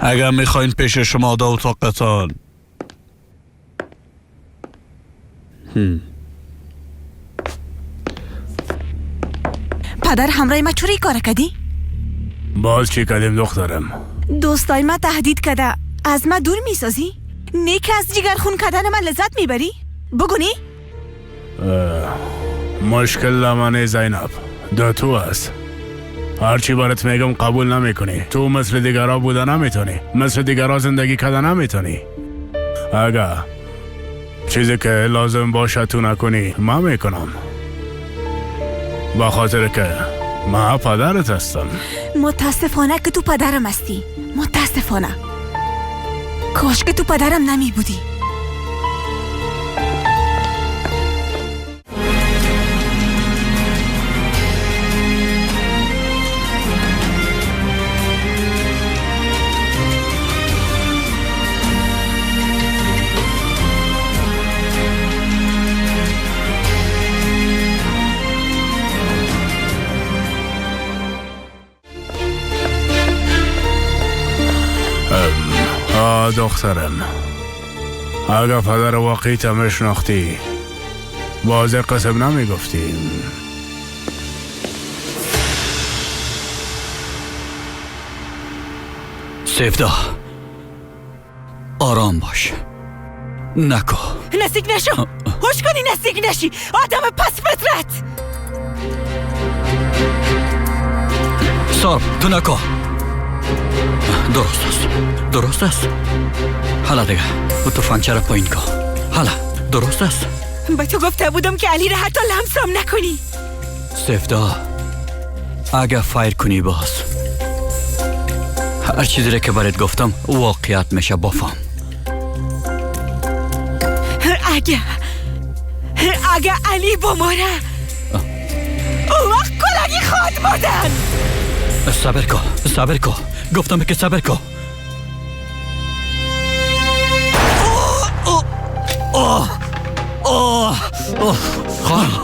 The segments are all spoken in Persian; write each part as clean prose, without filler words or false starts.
اگر میخواین پیش شما دو طاقتان. پدر همراه ما چوری کار کردی؟ باز چی کردیم دخترم؟ دوستای ما تهدید کرده از ما دور میسازی؟ نیک از جگر خون کردن من لذت میبری؟ بگونی؟ مشکل لمنه زینب دا تو است. هرچی برات میگم قبول نمیکنی. تو مثل دیگرها بوده نمیتونی، مثل دیگرها زندگی کردن نمیتونی. اگه چیزی که لازم باشه تو نکنی من میکنم، بخاطر که من پدرت هستم. متاسفانه که تو پدرم هستی. متاسفانه. کاش که تو پدرم نمی بودی. دخترم، اگر پدر واقعی تا میشناختی باز قسم نمیگفتی. سیفدا آرام باش، نکو. نزدیک نشو. هوش کنی نزدیک نشی. آدم پس فطرت. سارب تو نکو. درست است. حالا دیگه تو فنچه را پایین کن. حالا درست است. به تو گفته بودم که علی را حتی لمسم نکنی. سیفدا اگه فایر کنی باز هر چیزی را که برات گفتم واقعیت میشه. بفهم. اگه علی بماره اون وقت کلگی خود بودن. صبر کن گفتم که صبر کن. خواهر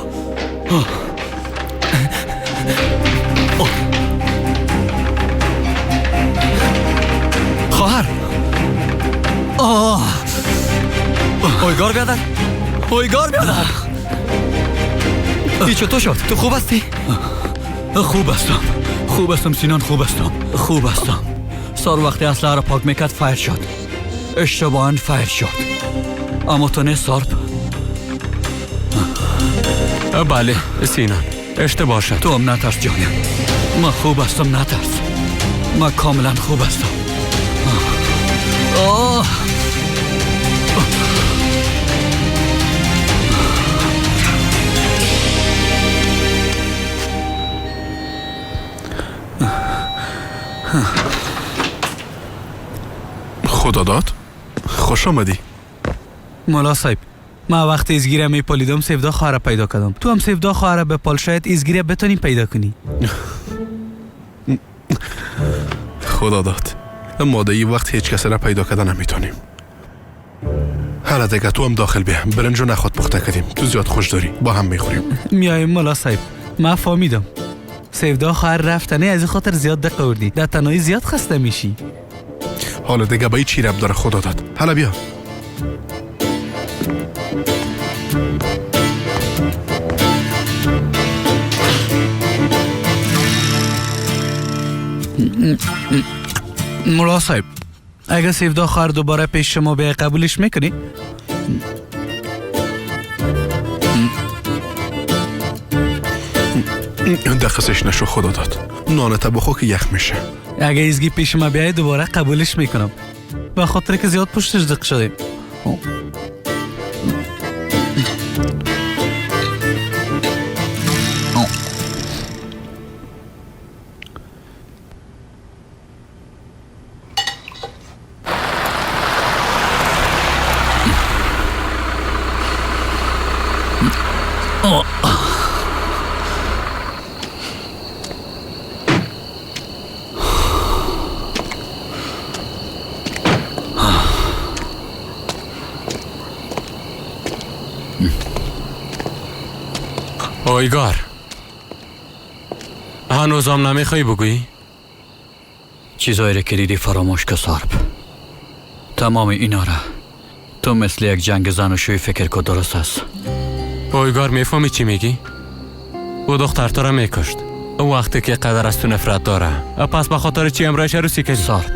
اویگار بیادر. ای چطور شد؟ تو خوب هستی؟ خوب هستم سینان. خوب هستم. سار وقتی اسلحه را پاک میکرد فایر شد. اشتباهاً فایر شد. اما تو نه سارب؟ بله سینان اشتباه شد. تو هم نترس جانم. من خوب هستم، نترس. من کاملا خوب هستم. خدا داد خوش آمدی. مولا صاحب ما وقتی ازگیره می پالیدم سیفدا خواهر پیدا کردم. تو هم سیفدا خواهر بپال شاید ازگیره بتونی پیدا کنی. خدا داد ما در این وقت هیچ کسی را پیدا کردن نمیتونیم. حالا دیگه تو هم داخل بیا. برنجو نخود پخته کردیم. تو زیاد خوش داری با هم میخوریم. میایم مولا صاحب. ما فهمیدم سیفدا خواهر رفتنه از خاطر زیاد دقه وردی. در تنهایی زیاد خسته میشی. حالا دیگه با این چی رب داره خدا داد. حالا بیا. مولا صاحب اگه سیفدا خواهر دوباره پیش شما بیای قبولش میکنی؟ دقیقش نشو خدا داد. نانتا بخو که یخ میشه. اگه ایزگی پیش ما بیای دوباره قبولش میکنم. به خاطر که زیاد پشتش دق شدیم. اویگار هنوزم نمیخوای بگویی؟ چیزایی را که دیدی فراموش که سارب. تمام اینا را تو مثل یک جنگ زن و شوی فکر که درست است. پایگار میفهمی چی میگی؟ او دختر تو را میکشت. وقتی که قدر از تو نفرت داره، پس به خاطر چی امرایش روسی کردی؟ سارب،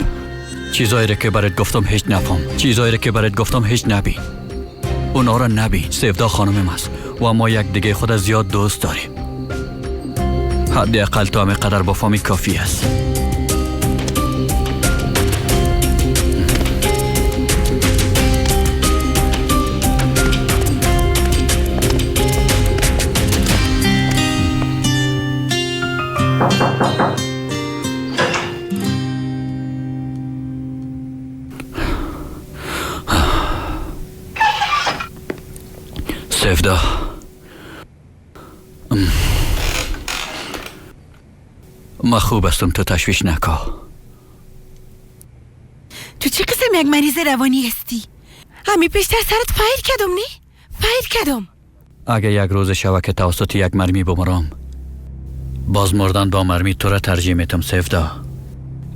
چیزایی را که برات گفتم هیچ نفهم. چیزایی را که برات گفتم هیچ نبین. اونا را نبین. سیفدا خانمم است و ما یک دیگه خود زیاد دوست داریم. حداقل تو همه قدر بفهمی کافی است. سیفدا، ما خوب هستم، تو تشویش نکن. تو چه قسم یک مریض روانی هستی؟ همی پیشتر سرت فایر کردم نی؟ فایر کردم. اگه یک روز شوه که توسط یک مرمی بمرم، باز مردن با مرمی تو را ترجیح میتم سیفدا.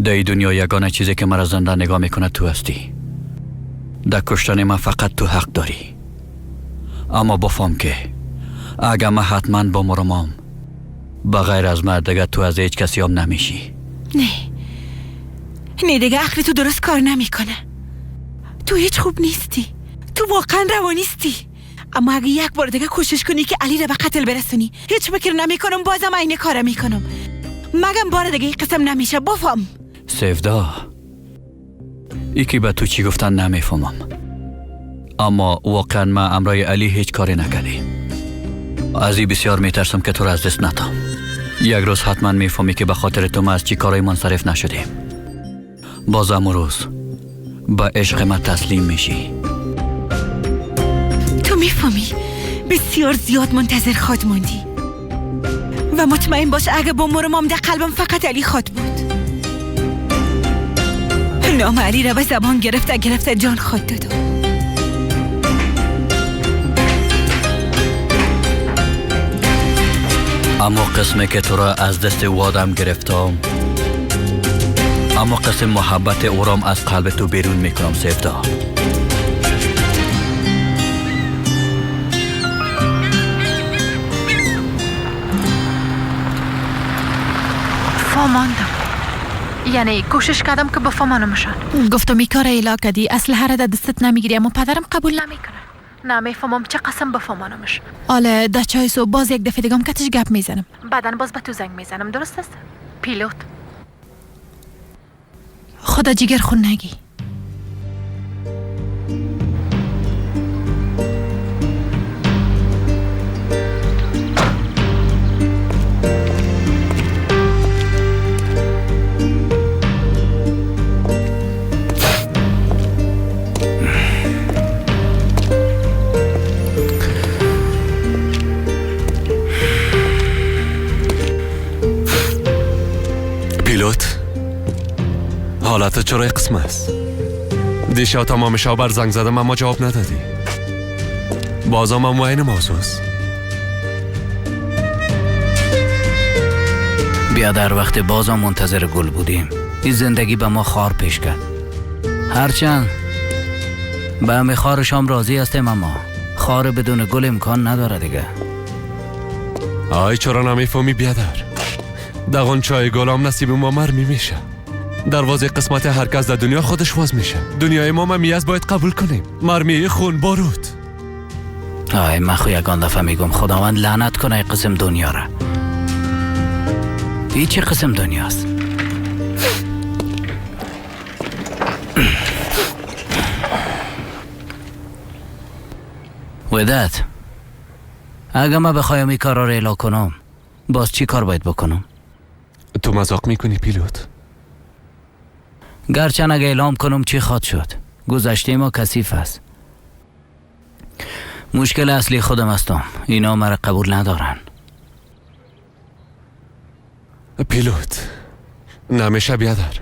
در این دنیا یگانه چیزی که مرا زنده نگاه میکنه تو هستی. در کشتن من فقط تو حق داری. اما بفهم که اگه من حتما بمرمم، بغیر از من دیگه تو از هیچ کسی هم نمیشی. نه دیگه عقل تو درست کار نمیکنه. تو هیچ خوب نیستی. تو واقعا روانیستی. اما اگه یک بار دیگه کوشش کنی که علی را به قتل برسونی، هیچ فکر نمیکنم بازم این کار میکنم. مگم بار دیگه این قسم نمیشه. بفهم سیفدا، یکی به تو چی گفتن نمیفهمم، اما واقعا من امرای علی هیچ کاری نکردی. از این بسیار میترسم که تو را از دست ندم. یک روز حتما میفهمی که به خاطر تو ما از چی کارای منصرف نشدیم. باز امروز روز با عشق من تسلیم میشی. تو میفهمی بسیار زیاد منتظر خود موندی و مطمئن باش اگه بمرمم در قلبم فقط علی خود بود. نام علی را به زبان گرفته جان خود دادم. اما قسمی که تو را از دست وادم گرفتم، اما قسم محبت اورام از قلب تو بیرون میکنم سیفدا. فهماندم. یعنی کوشش کردم که بفهمانمشان. گفتم این کار ایلا کردی، اسلحه را در دستت نمیگیری، اما پدرم قبول نمیکنه. نمیفهمم چه قسم بفهمانمش. حالا در چای صبح باز یک دفعه دیگه کتش گپ میزنم. بعدن باز به تو زنگ میزنم. درست است؟ پیلوت. خدا جگر خون نگی. حالت چرا قسم است؟ دیشب تمام شب بر زنگ زدم اما جواب ندادی. بازم هم این موضوع است. بیا در وقت بازم منتظر گل بودیم، این زندگی به ما خار پیش کرد. هرچند به همه خارش هم راضی هستیم، اما خار بدون گل امکان نداره دیگه. آی چرا نمیفهمی بیادر؟ دقان چای گلام نصیب ما مرمی میشه. دروازه قسمت هر کس در دنیا خودش واز میشه. دنیای ما ممیز باید قبول کنیم. مرمی خون بارود. آی من خو یکان دفعه میگم خداوند لعنت کنه قسم دنیا را. این چه قسم دنیاست؟ ودت، اگه من بخوایم این کار را اعلا کنم، باز چی کار باید بکنم؟ تو مذاق میکنی پیلوت؟ گرچه اگه اعلام کنم چی خواد شد، گذشته ما کثیف است. مشکل اصلی خودم هستم، اینا مرا قبول ندارن. پیلوت نمیشه بیادر.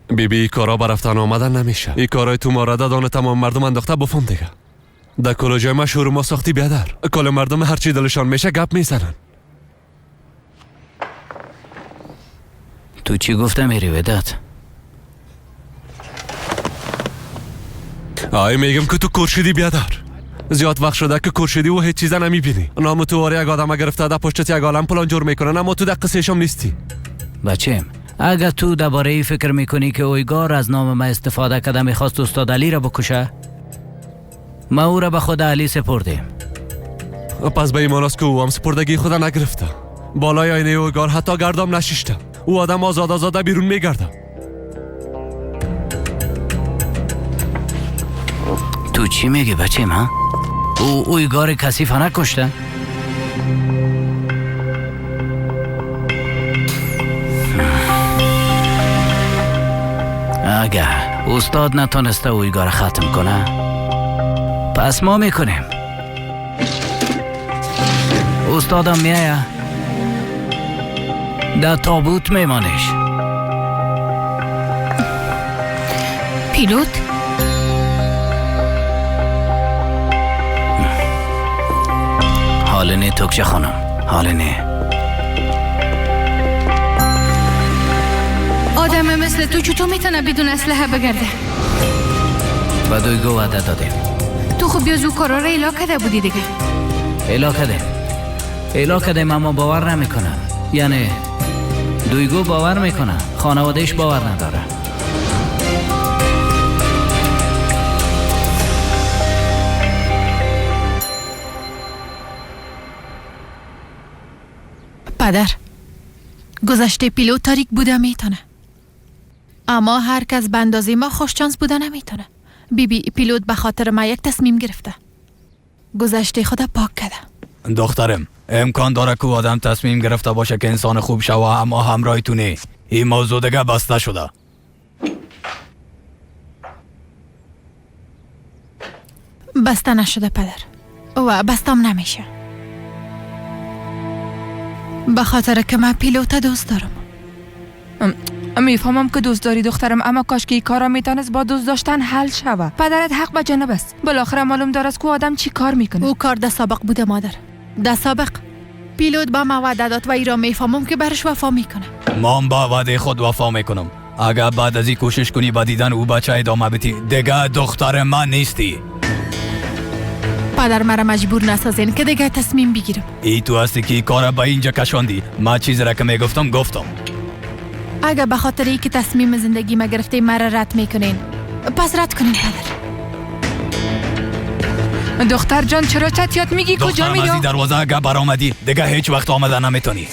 بیبی کارا برفتن آمدن نمیشه. این کارای تو مارده دانه تمام مردم انداخته بفهم دیگه. در کلوجای ما شروع ما ساختی بیادر. کل مردم هرچی دلشان میشه گپ میزنن. تو چی گفته میری وداد؟ آی میگم که تو کورشیدی بیادار. زیاد وقت شده که کورشیدی و هیچ چیزا نمیبینی. نام تو واره یک آدم گرفته ده پشتت یک عالم پلان جور میکنن، اما تو دقیقه سهشم نیستی. بچم اگر تو درباره ای فکر میکنی که اویگار از نام ما استفاده کرده میخواست استاد علی را بکشه، ما او را به خود علی سپردیم. پس به ایمان است که او هم سپردگی خود نگرفته. بالای آینه اویگار حتی گردام نشیشته. او آدم آزاده بیرون میگرده. تو چی میگی بچم ها؟ او اویگار کثیف نکشته؟ اگه استاد نتونسته اویگار ختم کنه پس ما میکنیم. استادم میایه در تابوت میمانش. پیلوت حال نه توکچه خانم، حال نه. آدم مثل تو چطور میتونه بدون اسلحه بگرده؟ با دویگو وعده دادیم. تو خب بیازو کارا را الا کرده بودی دیگه. الا کردیم اما باور نمیکنه. یعنی دویگو باور میکنه، خانوادهش باور نداره. پدر گذشته پیلوت تاریک بوده میتونه، اما هر کس به اندازه ما خوششانس بوده نمیتونه. بیبی پیلوت به خاطر ما یک تصمیم گرفته، گذشته خدا پاک کرده. دخترم امکان داره که آدم تصمیم گرفته باشه که انسان خوب شوه اما همراهتونه. این موضوع دیگه بسته شده. بسته نشده پدر و بستم نمیشه، به خاطر که من پیلوت دوست دارم. میفهمم که دوست داری دخترم، اما کاش که این کارا میتونست با دوست داشتن حل شوه. پدرت حق به جانب است. بالاخره معلوم داره که آدم چی کار میکنه. او کار ده سابق بوده مادر، ده سابق. پیلوت با ما وعده داد و ای را میفهمم که برش وفا میکنه. من با وعده خود وفا میکنم. اگر بعد از این کوشش کنی با دیدن او بچه ادامه بدی دیگه دختر من نیستی. پدر مرا مجبور نسازین که دیگه تصمیم بگیرم. ای تو هستی که کار به اینجا کشاندی. ما چیزی را که میگفتم گفتم. اگر به خاطر ای که تصمیم زندگی ما گرفته مرا رد میکنین پس رد کنین پدر. دختر جان چرا چتیات میگی؟ کجا میری؟ دخترم از دروازه اگر برآمدی دیگه هیچ وقت آمده نمیتونی.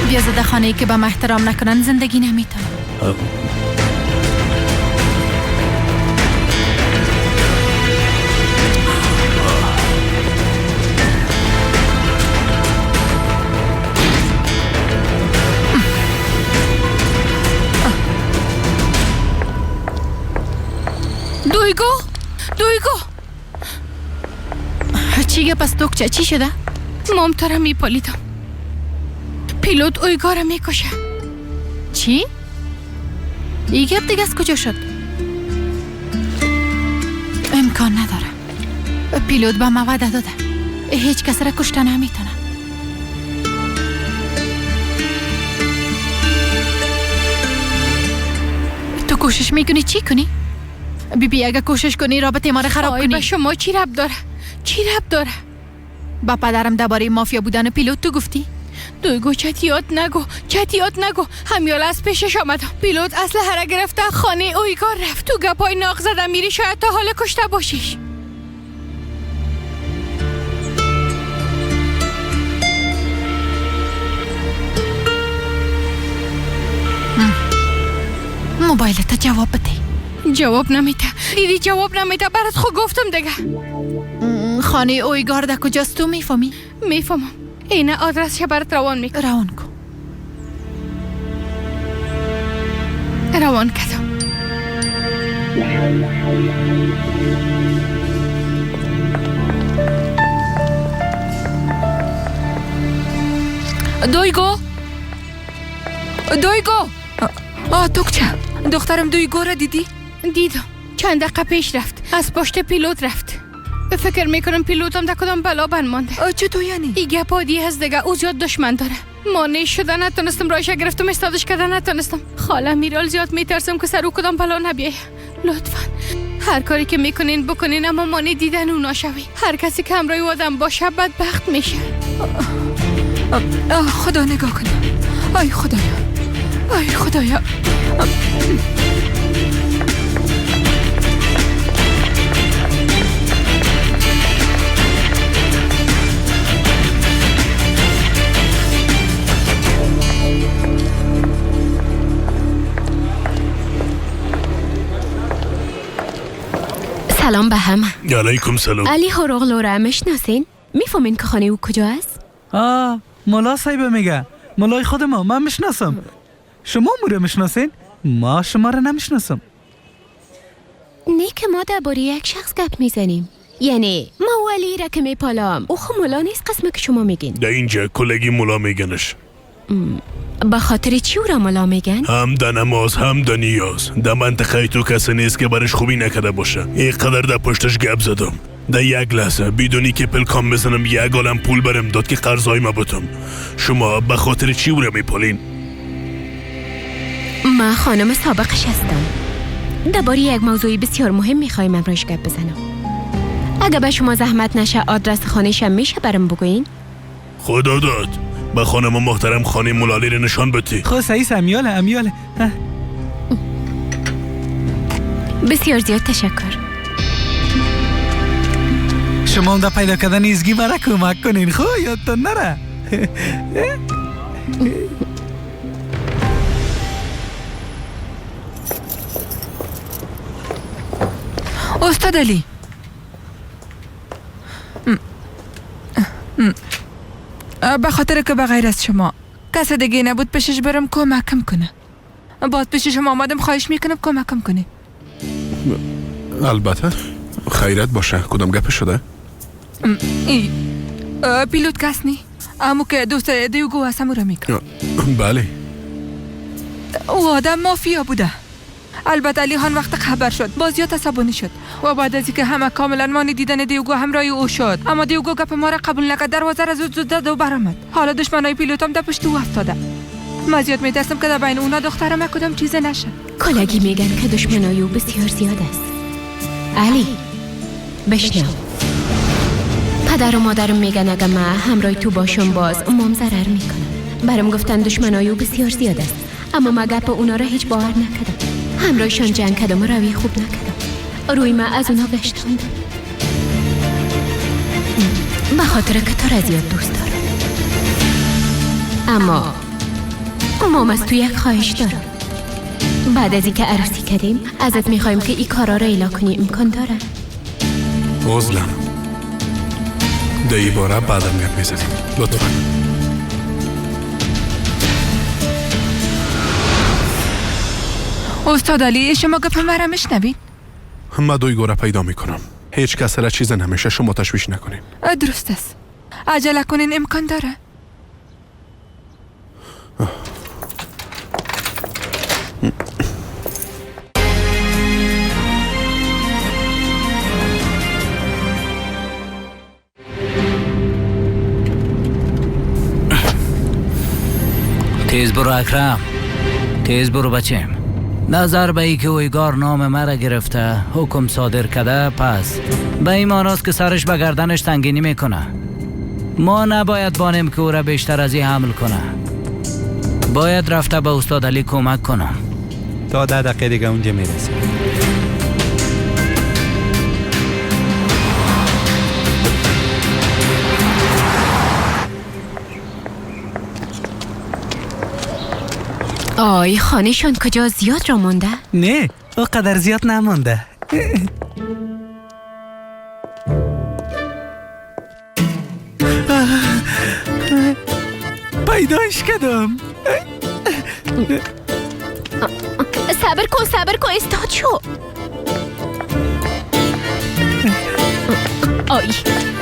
بیازده خانه‌ای که به ما احترام نکنن زندگی نمیتونه. دویگو چیگه پس دکچه چی شده؟ مام تو را میپالیدم. پیلوت اویگار را میکشه. چی؟ ای گپ دیگه از کجا شد؟ امکان نداره. پیلوت به ما وعده داده هیچ کس را کشته نمیتونه. تو کوشش میکنی چی کنی؟ بیبی اگه کوشش کنی رابطه ما رو خراب کنی. به شما چی ربط داره؟ چی ربط داره؟ با پدرم درباره مافیا بودن پیلوت تو گفتی؟ دویگو چتیات نگو. همیال از پیشش آمدم. پیلوت اسلحه را گرفته خانه اویگار رفت. تو گپای ناق زده میری شاید تا حال کشته باشیش. موبایلت جواب بده. جواب نمیده. دیدی جواب نمیده. برات خود گفتم دیگه. خانه اویگار در کجاست تو میفهمی؟ میفهمم. اینه آدرسش برات روان میکنم. روان کن. روان کردم. دویگو توکچه دخترم دویگو را دیدی؟ دیدم. چند دقیقه پیش رفت. از پشت پیلوت رفت. فکر میکنم پیلوتم در کدام بلا بند مانده. چطور یعنی؟ این گپادی هست دیگه، او زیاد دشمن داره. مانع شده نتونستم، رایش گرفتم استادش کردن نتونستم. خاله میرال زیاد میترسم که سر او کدام بلا نبیه. لطفاً هر کاری که میکنین بکنین، اما مانع دیدن او نشوی. هر کسی که همراه او آدم باشه بدبخت میشه. خدا نگاه کنه. آی خدایا، آی خدایا. سلام به همه. علیکم سلام. علی هرغلو را میشناسین؟ میفهمین که خانه او کجا است؟ ملا صاحب میگه. ملای خود ما، من میشناسم. شما مو رو میشناسین؟ ما شما رو نمیشناسم. نه که ما درباره یک شخص گپ میزنیم. یعنی ما ولی را که میپالام، او خو ملا نیست قسمه که شما میگین. در اینجا کلگی ملا میگنش. به خاطر چی او را ملا میگن؟ هم در نماز هم در نیاز. در منطقه تو کسی نیست که برش خوبی نکرده باشه. اینقدر در پشتش گپ زدم. در یک لحظه بدونی که پلکام بزنم یک عالم پول برم داد که قرضای ما بتم. شما به خاطر چی او را میپالین؟ ما خانم سابقش هستم. درباره یک موضوعی بسیار مهم میخوایم امروز گپ بزنم. اگه به شما زحمت نشه آدرس خانه‌شم میشه برام بگوین؟ خدا داد. به خانم محترم خانه ملالی رو نشان بدی. خب سعیس امیاله. بسیار زیاد تشکر. شما هم در پیدا کردن ایزگی مرا کمک کنین. خب یادتون نره. استاد علی، به خاطر که بغیر از شما کس دیگه نبود پیشش برم کمکم کنه. باز پیش شما آمدم، خواهش میکنم کمکم کنه. البته خیرت باشه. کدام گپ شده؟ پیلوت کس نی؟ امو که دوست دیوگو هست همو را میکنه. بله. او آدم مافیا بوده. البته علی خان وقت خبر شد باز یاد عصبانی شد و بعد از اینکه همه کاملا مانی دیدن دیوگو همراهی او شد، اما دیوگو گپ ما را قبول نکرد. دروازه را زود زد و برآمد. حالا دشمنای پیلوتم در پشت او افتاده. من زیاد میترسم که در بین اونا دخترم کدام چیز نشه. کلاگی میگن که دشمنای او بسیار زیاد است. علی بشنو، پدر و مادرم میگن اگه من همراه تو باشم باز امام ضرر میکنم. برام گفتن دشمنای او بسیار زیاد است، اما من گپ اونا را هیچ باور نکردم. همراهشان جنگ کردم و روی خوب نکردم. روی من از اونا گشتاندم. به خاطر که تو را زیاد دوست دارم. اما امام از تو یک خواهش دارم. بعد از اینکه عروسی کردیم ازت میخوایم که این کارا را اعلا کنی. امکان داره؟ عزلم. در این باره بعدم گپ میزنیم. لطفا. استاد علی، شما گپ مرا میشنوید؟ من دوی گوره پیدا میکنم. هیچ کس را چیز نمیشه. شما تشویش نکنین. درست است. عجله کنین، امکان داره. تیز برو اکرم، تیز برو بچم. نظر به ای که اویگار نام مرا گرفته حکم صادر کرده، پس به این ماناست که سرش به گردنش تنگینی میکنه. ما نباید بانیم که او را بیشتر از این حمل کنه. باید رفته به استاد علی کمک کنم. تا 10 دقیقه دیگه اونجا میرسیم. آی خانهشان کجا؟ زیاد را مونده؟ نه او قدر زیاد نمونده. پیداش کردم. صبر کن استاد شو.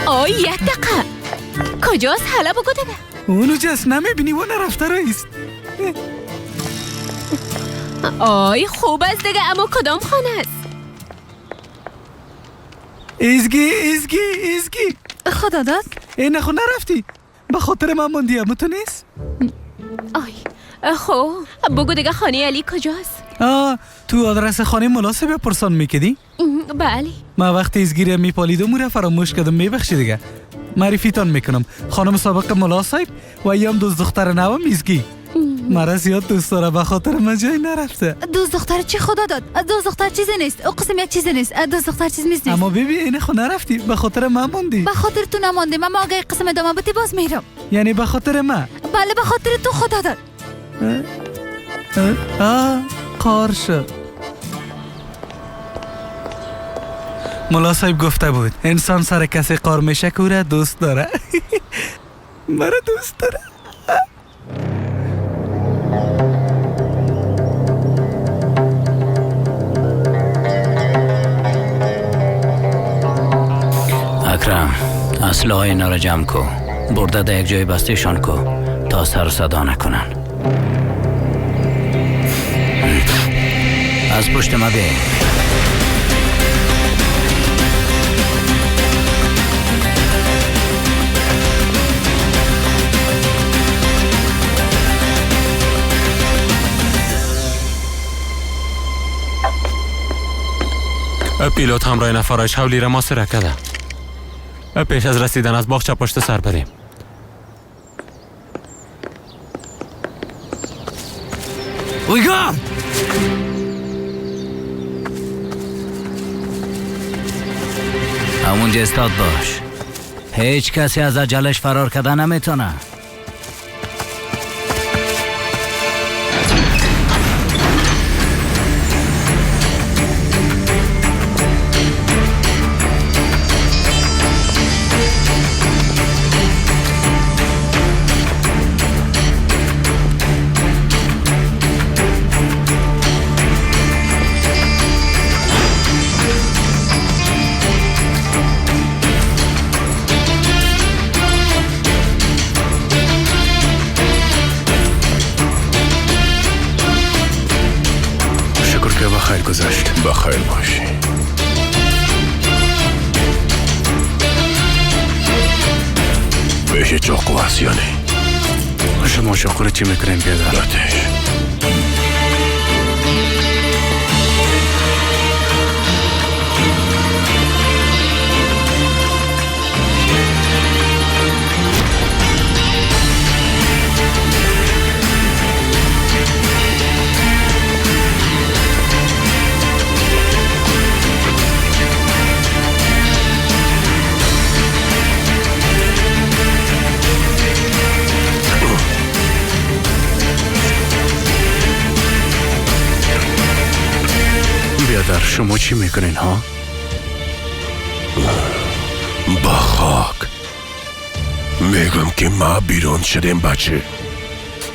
آی یک دقیقه کجاست؟ حالا بگو دیگه. اونو جست نمیبینی و نرفته رئیس. آی خوب است دیگه، اما کدام خانه است؟ ازگی خدا داد. این نخو نرفتی به خاطر من موندی تو نیست؟ آی خب بگو دیگه خانه علی کجاست؟ تو آدرس خانه مناسب پرسان میکدی؟ بله. ما وقتی ازگیری میپالیدم او را فراموش کردم. میبخشی دیگه معرفیتان میکنم. خانم سابق ملا صاحب و ایام دوست دختر نوام ازگی. مرا زیاد دوست داره به خاطر من جای نرفته. دوست دختر چی خدا داد؟ دوست دختر چیزی نیست. او قسم یک چیزی نیست. دوست دختر چیز نیست. اما ببین این خو نرفتی به خاطر من موندی. به خاطر تو نماندم. اما اگه قسم ادامه بدی باز میرم. یعنی به خاطر من؟ بله به خاطر تو خدا داد. قار شد. ملا صاحب گفته بود انسان سر کسی قار میشه که او را دوست داره. مرا دوست داره. اکرم اسلحه اینا را جمع کو. برده در یک جای بستهشان کو تا سر صدا نکنن. از پشت ما بی. پیلوت همراه نفرایش حولی را محاصره کرده. پیش از رسیدن از باغچه پشت سر بریم. اویگام! همونجا استاد باش. هیچ کسی از اجلش فرار کرده نمیتونه. بخیر گذشت. بخیر باشی. بهش چاقو هست یا نه؟ شما چاقو رو چی میکنین بیادر؟ داتش. بیادر شما چی میکنین ها؟ با خاک میگم که ما بیرون شدیم بچه.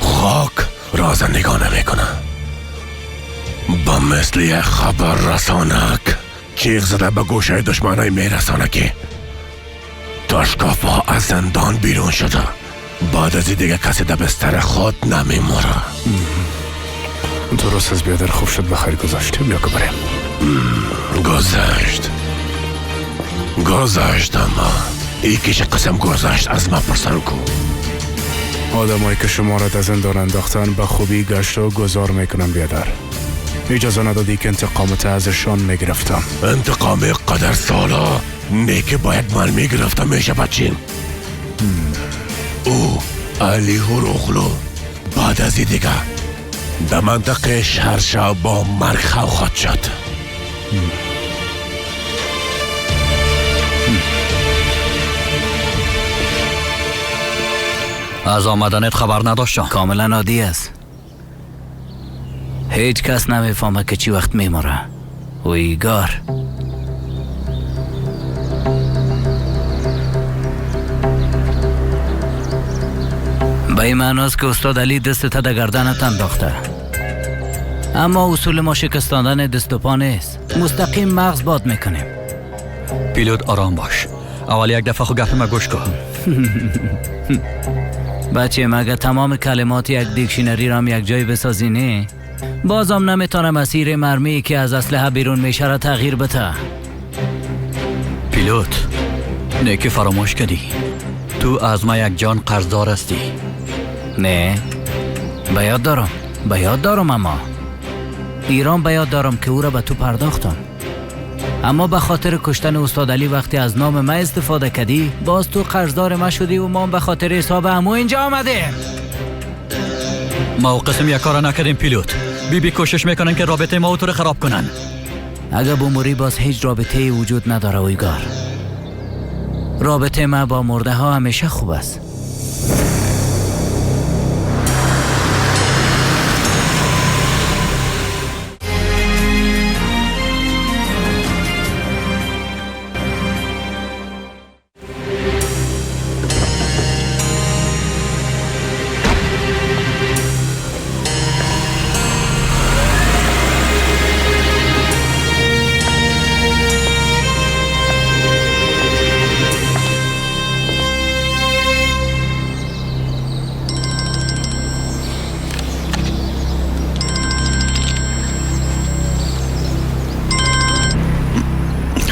خاک راز نگاه نمیکنه. با مثل یک خبر رسانک چیغ زده به گوشه دشمنای میرسانه که تاشکافا از زندان بیرون شده. بعد از دیگه کسی در بستر خود نمیموره. درست از بیادر خوب شد. بخیر گذاشته. بیا که بریم. گذشت اما ایکیش قسم گذشت از ما پرسن کو. آدمایی که شما را در زندان انداختن به خوبی گشت و گذار میکنم بیادر. اجازه ندادی که انتقامت ازشان میگرفتم. انتقام قدر سالا نیکه باید من میگرفتم میشه بچین. او علی هروغلو بعد از دیگه در منطقه شهرشا با مرگ خواهد شد. از آمدنت خبر نداشتم. کاملا عادی است. هیچ کس نمیفهمه که چی وقت میموره. ویگار به این معناست که استاد علی دست تا در گردنت انداخته. اما اصول ما شکستاندن دست و پا نیست. مستقیم مغز باد میکنیم. پیلوت آرام باش. اول یک دفعه خو گپ ما گوش کن. بچه مگه تمام کلمات یک دیکشنری رام یک جای بسازی نه؟ بازم نمیتونه مسیر مرمی که از اسلحه بیرون میشه را تغییر بده. پیلوت نیکی فراموش کردی تو از ما یک جان قرضدار هستی. نه به یاد دارم اما ایران به یاد دارم که او را به تو پرداختم، اما به خاطر کشتن استاد علی وقتی از نام ما استفاده کردی باز تو قرضدار ما شدی و ما به خاطر حساب عمو اینجا آمدیم. ما و قسم یک کار نکردیم پیلوت. بی کوشش میکنن که رابطه ما و تو رو خراب کنن. اگه بموری باز هیچ رابطه وجود نداره اویگار. رابطه ما با مرده ها همیشه خوب است.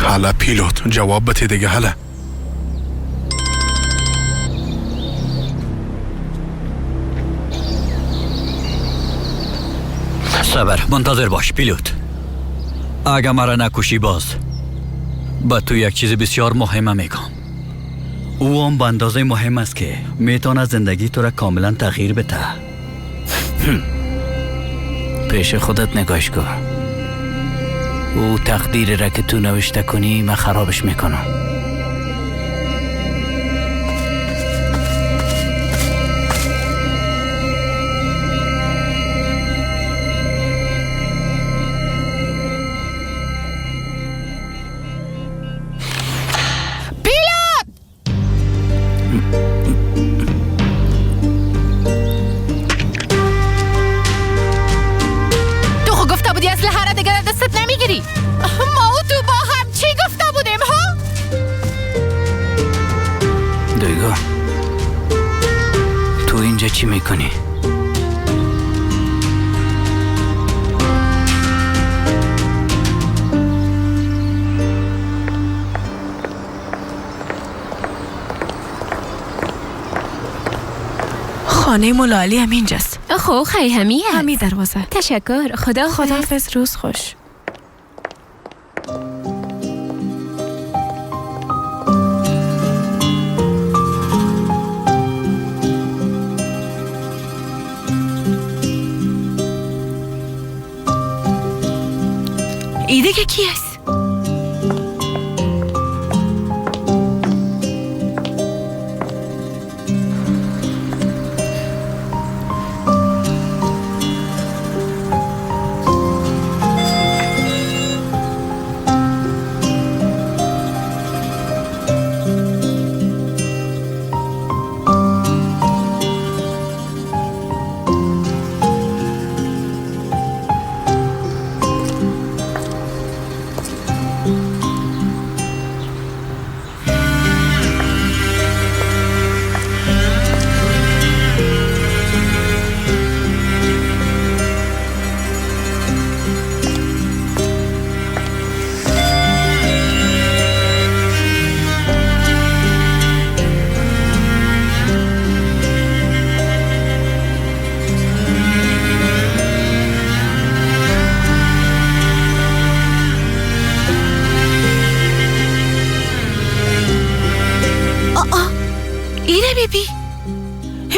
حالا پیلوت جواب بده دیگه. حالا صبر منتظر باش پیلوت. اگه مرا نکشی باز با تو یک چیز بسیار مهمه میگم. او هم به اندازه مهم است که میتونه زندگی تو را کاملا تغییر بده. پیش خودت نگاش کن. او تقدیر را که تو نوشته کنی من خرابش میکنم. چی میکنی؟ خانه مولا علی هم اینجاست. خب خیلی همی هست. همی دروازه. تشکر. خداحافظ. روز خوش. ایده که کی است؟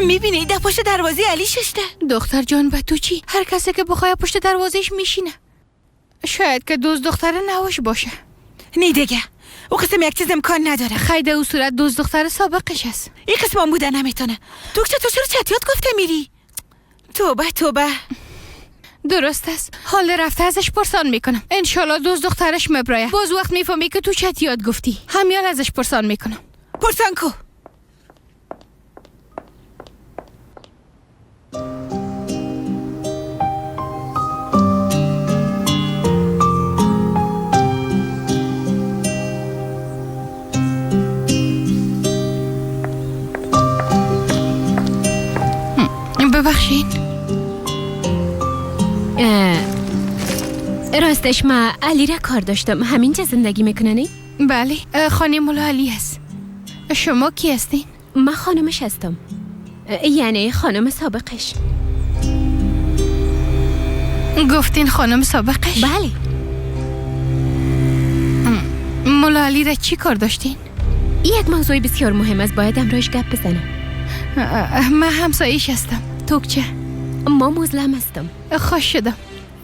میبینی در پشت دروازه علی شسته. دختر جان به تو چی؟ هر کسی که بخواه پشت دروازهش میشینه. شاید که دوست دختر نوش باشه. نه دیگه او قسم یک چیز امکان نداره. خیده او صورت دوست دختر سابقش است. این قسم هم بوده نمیتونه. دکتر تو چرا چتیات گفته میری؟ توبه درست است. حال رفته ازش پرسان میکنم. انشالله دوست دخترش مبرایه. باز وقت میفهمی که تو چتیات گفتی همیان ازش پرسان میکنم. پرسان کو. ببخشین. راستش ما علی را کار داشتم. همینجا زندگی میکننی؟ بله خانم مولا علی هست. شما کی هستین؟ من خانمش هستم، یعنی خانم سابقش. گفتین خانم سابقش؟ بله. مولا علی را چی کار داشتین؟ یک موضوع بسیار مهم است، باید امروز گپ بزنم. من همسایش هستم. تو چه؟ ما مظلم هستم. خوش شدم.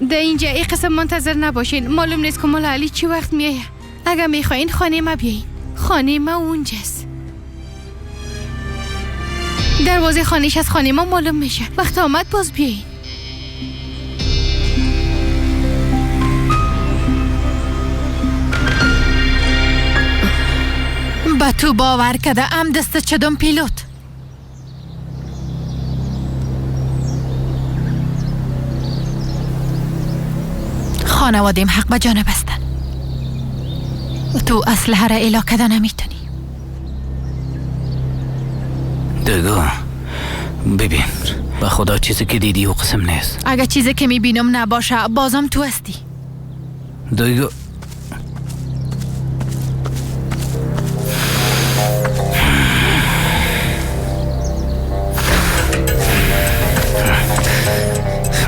در اینجا این قسم منتظر نباشین. معلوم نیست که مولا علی چی وقت میایه. اگر میخواین خانه ما بیاین. خانه ما اونجاست. دروازه خانهش از خانه ما معلوم میشه. وقت آمد باز بیاین. با تو باور کده ام دست چدم پیلوت. خانوادیم حق به جانب هستن. تو اسلحه را اعلا کده نمیتونی. دگو ببین، به خدا چیزی که دیدی و قسم نیست. اگه چیزی که میبینم نباشه بازم تو هستی. دگو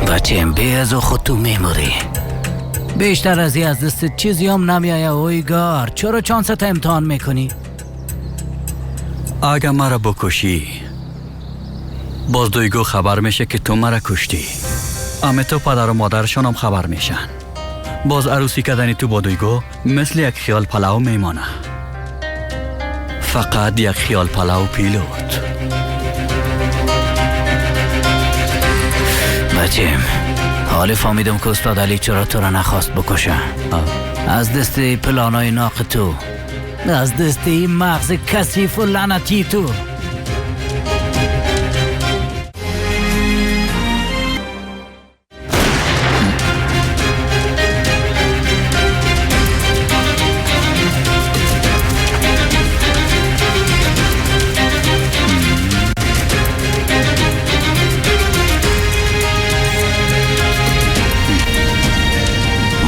بچه‌م بیاز و خود تو میموری. بیشتر از دست چیزی هم نمیایه. اویگار چرا چانست امتحان میکنی؟ اگه مرا بکشی باز دویگو خبر میشه که تو مرا کشتی. اما تو پدر و مادرشان هم خبر میشن. باز عروسی کردنی تو با دویگو مثل یک خیال پلاو میمانه. فقط یک خیال پلاو پیلوت. بچه‌م حالی فهمیدم که استاد علی چرا تو را نخواست بکشه. از دست پلانای ناق تو، از دست این مغز کثیف و لعنتی تو.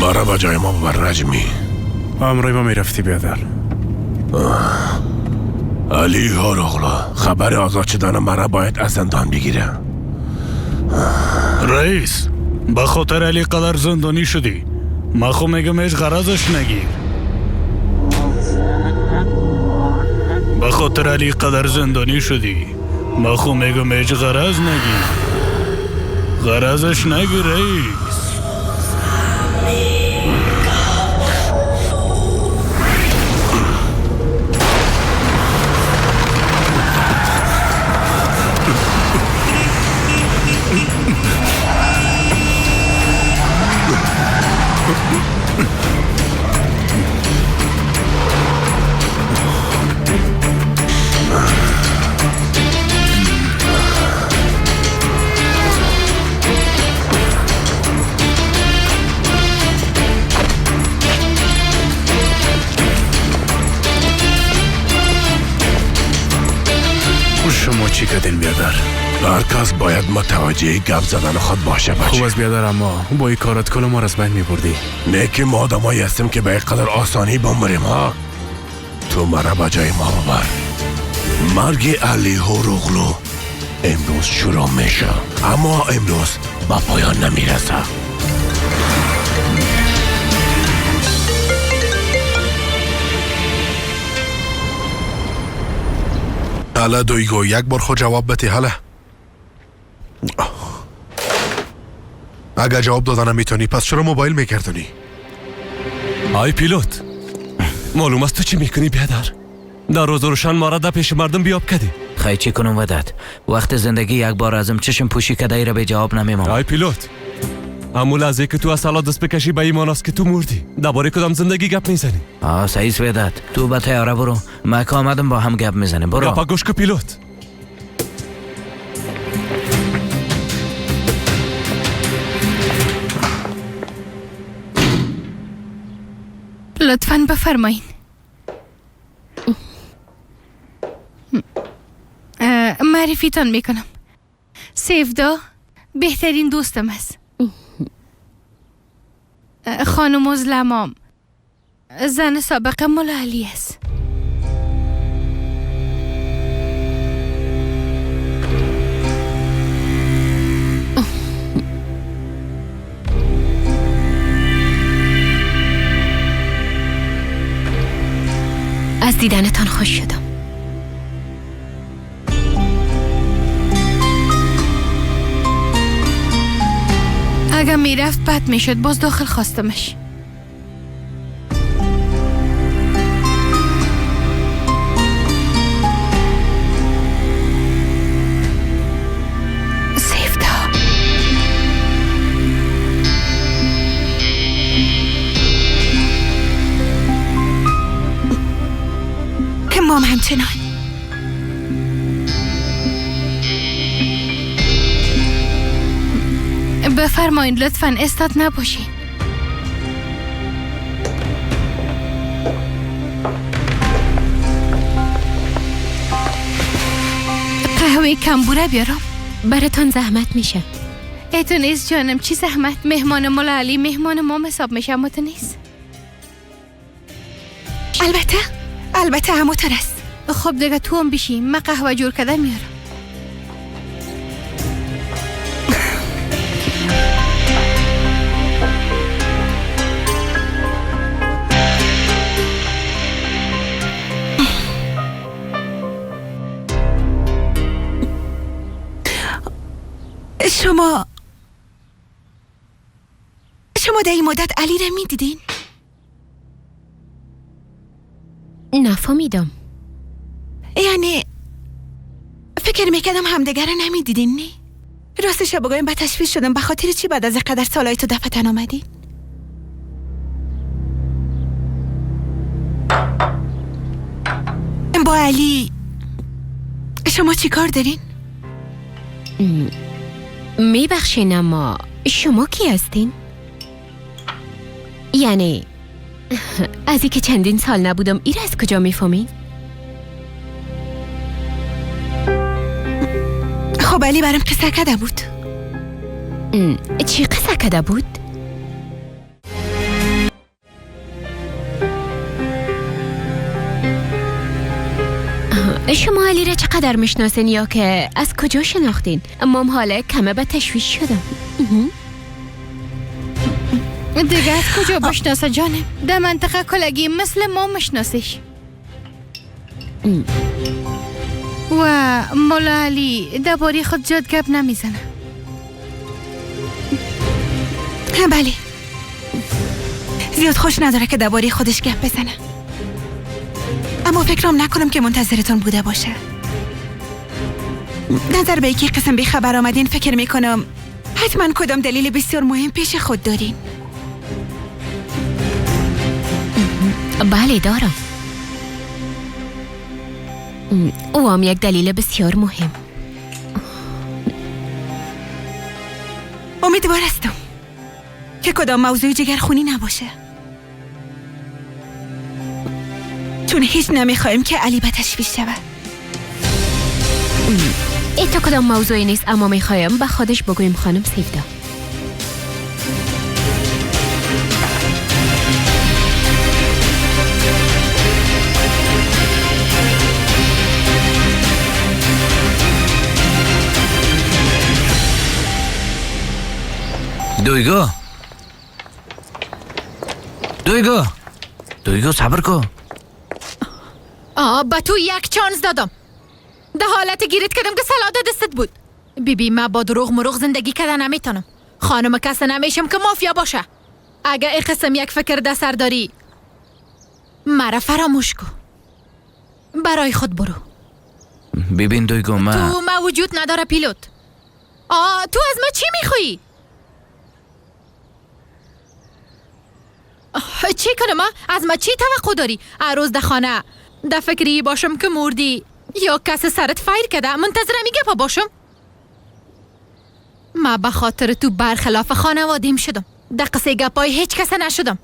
مرا با جای ما ببر رجمی. امروی ما میرفتی بیادر. علی هاروغلا خبر آزاد شدن مرا باید از زندان بگیره. رئیس به خاطر علی قدر زندانی شدی. من خو میگم هیچ غرضش نگیر. به خاطر علی قدر زندانی شدی. من خو میگم هیچ غرض نگیر. غرضش نگیر رئیس. شما چی کردین بیادر؟ هر کس باید متوجه گپ زدن خود باشه بچه. خوب از بیادر، اما با این کارت کل ما را از بین میبردی. نه که ما آدمایی هستیم که به قدر آسانی بمریم ها. تو مرا با جای ما ببر. مرگ علی هاروغلو امروز شروع میشه، اما امروز با پایان نمیرسه. حالا دویگو یک بار خود جواب بده. حالا اگر جواب دادن نمیتونی پس چرا موبایل میکردنی؟ آی پیلوت، معلوم است تو چی میکنی بیادر؟ در روز روشن ما را در پیش مردم بیاب کردی. خیلی چی کنم ودت؟ وقت زندگی یک بار ازم چشم پوشی کده ای را به جواب نمیمونم. آی پیلوت، همون لحظه که تو از سالات دست بکشی به ایمان است که تو مردی. درباره کدام زندگی گپ میزنی؟ صحیح سویدت. تو به تیاره برو، من که آمدم با هم گپ میزنیم. برو. گپا گوش که پیلوت. لطفاً بفرمایین. معرفیتان میکنم. سیفدا بهترین دوستم است. خانم مظلمام زن سابق مولا علی است. از دیدنتان خوش شدم. اگه میرفت بد میشد، باز داخل خواستمش. مام همچنان. بفرمایید لطفاً استاد نباشین. قهوه کمبوره بیارم؟ براتون زحمت میشه. ایتو نیست جانم، چی زحمت؟ مهمان مولا علی مهمان ما حساب میشه، اما تو نیست. البته همونطور است. خب دیگه تو هم بشین، من قهوه جور کردن میارم. شما در این مدت علی را میدیدین؟ نفهمیدم. یعنی فکر میکردم همدیگر را نمیدیدین نی؟ راستش بگویم به تشویش شدم. به خاطر چی بعد از قدر سالهای تو دفتن آمدین؟ با علی شما چی کار دارین؟ میبخشین اما شما کی هستین؟ یعنی از اینکه چندین سال نبودم ایر از کجا میفهمین؟ خب علی برام قصه کده بود. چی قصه کده بود؟ شما علی را چقدر میشناسین یا که از کجا شناختین؟ مام حالا کمه به تشویش شدم. دیگه از کجا بشناسه جانم؟ در منطقه کلگی مثل ما مشناسیش. و مولا علی درباره خود زیاد گپ نمیزنه. بله، زیاد خوش نداره که درباره خودش گپ بزنه. اما فکرم نکنم که منتظرتون بوده باشه. نظر به یکی قسم بی خبر آمدین فکر میکنم حتما کدام دلیل بسیار مهم پیش خود دارین. بله دارم. او هم یک دلیل بسیار مهم. امیدوار هستم که کدام موضوع جگرخونی نباشه، چون هیچ نمیخوایم که علی به تشویش شود. این تو کدام موضوعی نیست، اما میخوایم به خودش بگویم خانم سیفدا. دویگو صبر کن. با تو یک چانس دادم. ده حالت گیرت کردم که سلاده دستت بود. بیبی من با دروغ مروغ زندگی کردن نمیتونم. خانم کسی نمیشم که مافیا باشه. اگه این قسم یک فکر در سر داری مرا فراموش کن. برای خود برو. ببین دویگو من تو ما وجود نداره پیلوت. تو از ما چی میخوایی؟ چی کنم؟ از ما چی توقع داری؟ روز در خانه در فکری باشم که مردی یا کس سرت فایر کرده منتظر میگه پا باشم؟ ما به خاطر تو برخلاف خانوادیم شدم. در قصه گپای هیچ کس نشدم.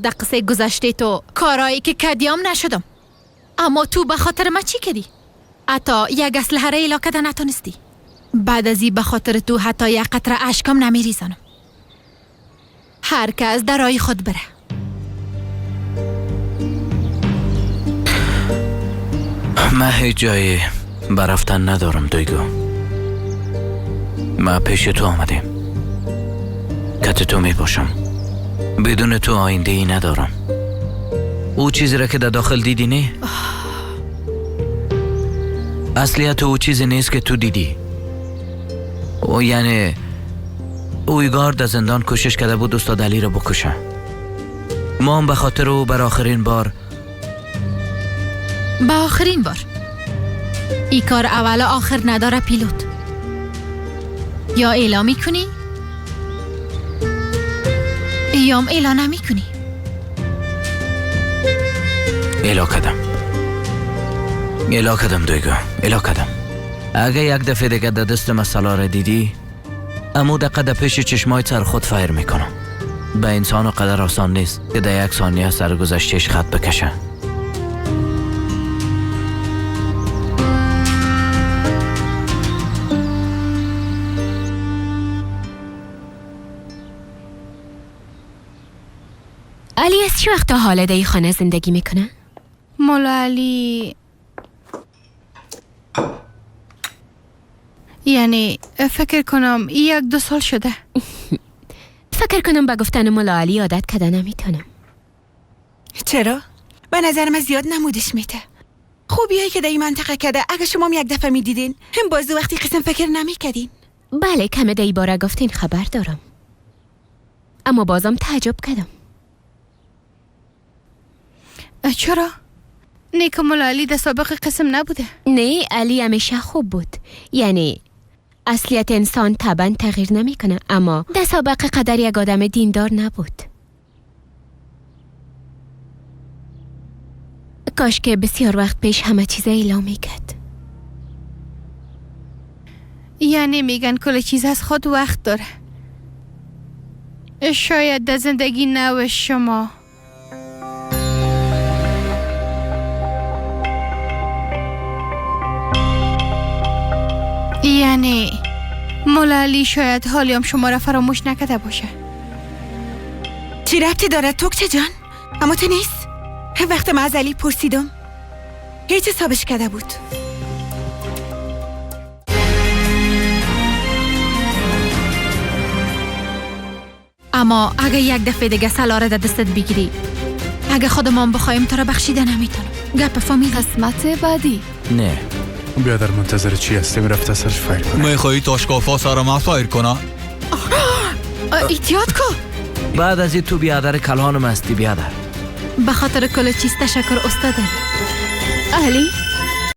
در قصه گذشته تو کارایی که کدیام نشدم. اما تو به خاطر ما چی کردی؟ حتی یک اسلحه را ایلا کده نتونستی. بعد ازی به خاطر تو حتی یک قطره اشکم نمیریزنم. هر کس در راه خود بره. من هیچ جایی برفتن ندارم دویگو. من پیش تو آمدیم. کت تو می باشم. بدون تو آینده ای ندارم. او چیزی را که در داخل دیدی نه؟ اصلیت او چیزی نیست که تو دیدی. او یعنی اویگار در زندان کوشش کرده بود استاد علی را بکشه. ما هم به خاطر او بر آخرین بار با آخرین بار ای کار اول و آخر نداره پیلوت. یا اعلام میکنی یا هم اعلام نمیکنی. اعلام کردم دویگو. اعلام کردم. اگه یک دفعه دیگه در دست مسئله را دیدی امو دقیقه در پیش چشمای سر خود فایر میکنم. به انسان قدر آسان نیست که در یک ثانیه سرگذشتش خط بکشه. علی از چی وقت تا حالا در این خانه زندگی میکنه؟ مولا علی یعنی فکر کنم 1-2 سال شده. فکر کنم با گفتن مولا علی عادت کرده نمیتونم. چرا؟ به نظرم زیاد نمودش میته. خوبیایی که در این منطقه کرده اگه شما یک دفعه میدیدین هم باز وقتی قسم فکر نمیکردین. بله کمه در این باره گفتین خبر دارم، اما بازم تعجب کردم. چرا؟ نیک مولا علی در سابق قسم نبوده؟ نه، علی همیشه خوب بود. یعنی اصلیت انسان طبعا تغییر نمیکنه، اما در سابق قدر یک آدم دیندار نبود. کاش که بسیار وقت پیش همه چیز اعلام میکرد. یعنی میگن کل چیز از خود وقت داره. شاید در زندگی نو شما یعنی مولا علی شاید حالی هم شما را فراموش نکرده باشه. چی ربطی داره توکچه جان؟ اما تو نیست؟ وقت من از علی پرسیدم هیچ حسابش کرده بود. اما اگه یک دفعه دیگه سلاره در دستت بگیری، اگه خودمان بخوایم تو را بخشیده نمیتونم. گپ فامیل قسمت بعدی. نه بیادر منتظر چی هستیم؟ رفته سرش فایر کنه. میخوایی تاشکافا سر ما فایر کنه؟ ایتیاد کو. بعد از این تو بیادر کلانم هستی بیادر. به خاطر کل چیز تشکر استاد علی.